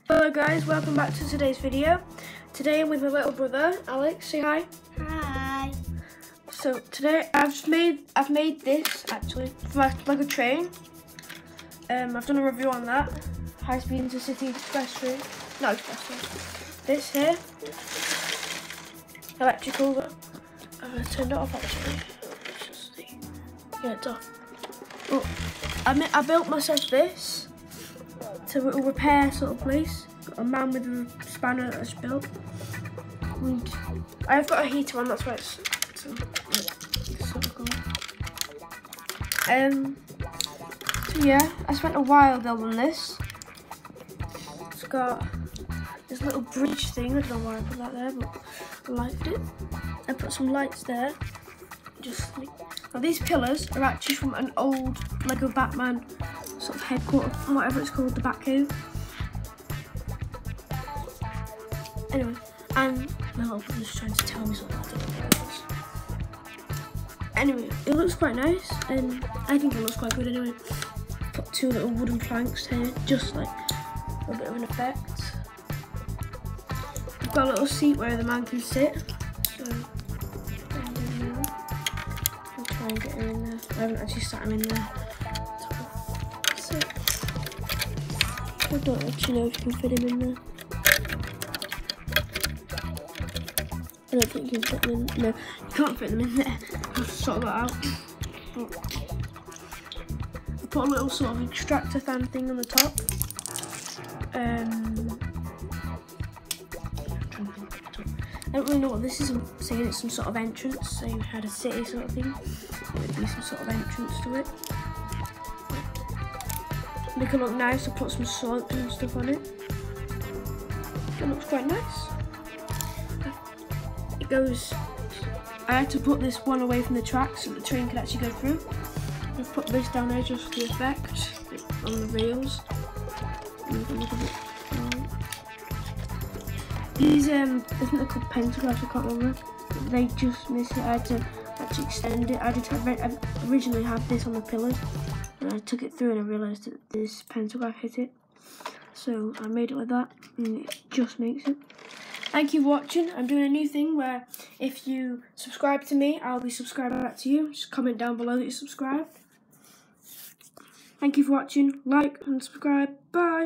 Hello guys, welcome back to today's video. Today I'm with my little brother, Alex. Say hi. Hi. So today I've made this actually like a train. I've done a review on that. High Speed Intercity Express train. Not express train. This here. Electrical. I'm gonna turn it off actually. Let's just see. Yeah, it's off. Oh, I built myself this to a little repair sort of place. Got a man with a spanner that I just built. And I've got a heater on, that's why it's so cool. So yeah, I spent a while building this. It's got this little bridge thing. I don't know why I put that there, but I liked it. I put some lights there. Now these pillars are actually from an old Lego Batman sort of headquarters, whatever it's called, the Batcave. Anyway, and my little brother's trying to tell me something. I don't know what it is. Anyway, it looks quite nice, and I think it looks quite good anyway. Put two little wooden planks here, just like a bit of an effect. I've got a little seat where the man can sit. So I'll try and get him in there. I haven't actually sat him in there. So I don't actually know if you can fit him in there. I don't think you can fit them in. No, you can't fit them in there. I'll sort that out. I put a little sort of extractor fan thing on the top. I don't really know what this is. I'm saying it's some sort of entrance. So you had a city sort of thing. It would be some sort of entrance to it. Make it look nice. I put some salt and stuff on it. It looks quite nice. It goes. I had to put this one away from the track so the train could actually go through. I've put this down there just for the effect on the rails. These I think they're called pantographs, I can't remember. They just missed it. I had to actually extend it. I originally had this on the pillars, and I took it through and I realised that this pantograph hit it. So I made it like that, and it just makes it. Thank you for watching. I'm doing a new thing where if you subscribe to me, I'll be subscribing back to you. Just comment down below that you subscribed. Thank you for watching. Like and subscribe. Bye.